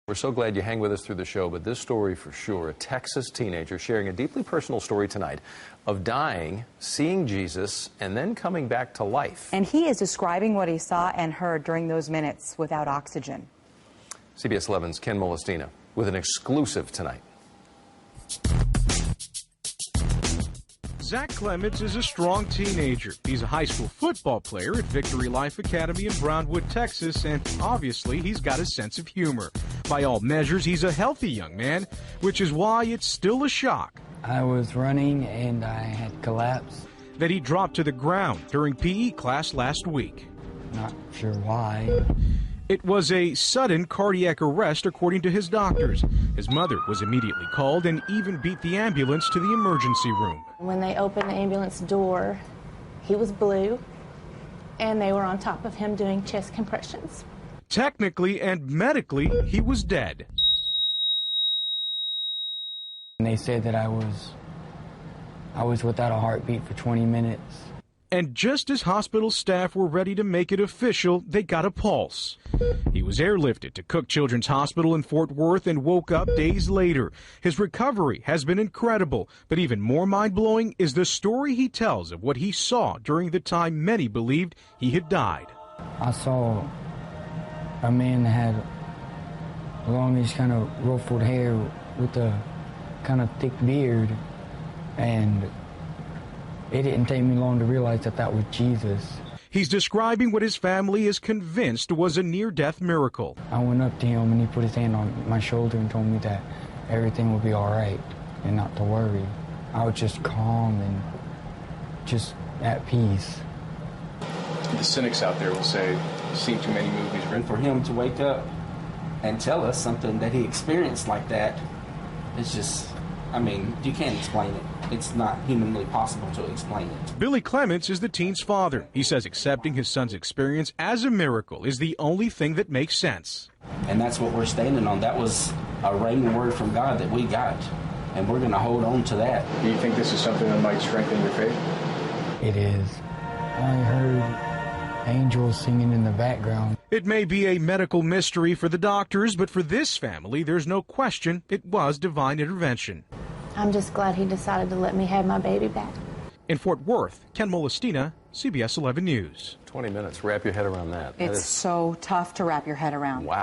We're so glad you hang with us through the show, but this story for sure, a Texas teenager sharing a deeply personal story tonight of dying, seeing Jesus, and then coming back to life. And he is describing what he saw and heard during those minutes without oxygen. CBS 11's Ken Molestina with an exclusive tonight. Zach Clements is a strong teenager. He's a high school football player at Victory Life Academy in Brownwood, Texas, and obviously he's got a sense of humor. By all measures, he's a healthy young man, which is why it's still a shock I was running and I had collapsed. that he dropped to the ground during PE class last week. Not sure why. It was a sudden cardiac arrest, according to his doctors. His mother was immediately called and even beat the ambulance to the emergency room. When they opened the ambulance door, he was blue, and they were on top of him doing chest compressions. Technically and medically, he was dead. And they said that I was without a heartbeat for 20 minutes. And just as hospital staff were ready to make it official, they got a pulse. He was airlifted to Cook Children's Hospital in Fort Worth and woke up days later. His recovery has been incredible, but even more mind-blowing is the story he tells of what he saw during the time many believed he had died. I saw a man that had longish kind of ruffled hair with a kind of thick beard, and it didn't take me long to realize that that was Jesus. He's describing what his family is convinced was a near-death miracle. I went up to him and he put his hand on my shoulder and told me that everything would be all right and not to worry. I was just calm and just at peace. The cynics out there will say, you've seen too many movies. And for him to wake up and tell us something that he experienced like that, it's just, I mean, you can't explain it. It's not humanly possible to explain it. Billy Clements is the teen's father. He says accepting his son's experience as a miracle is the only thing that makes sense. And that's what we're standing on. That was a rhema word from God that we got, and we're going to hold on to that. Do you think this is something that might strengthen your faith? It is. I heard angels singing in the background. It may be a medical mystery for the doctors, but for this family, there's no question it was divine intervention. I'm just glad he decided to let me have my baby back. In Fort Worth, Ken Molestina, CBS 11 News. 20 minutes, wrap your head around that. It's so tough to wrap your head around. Wow.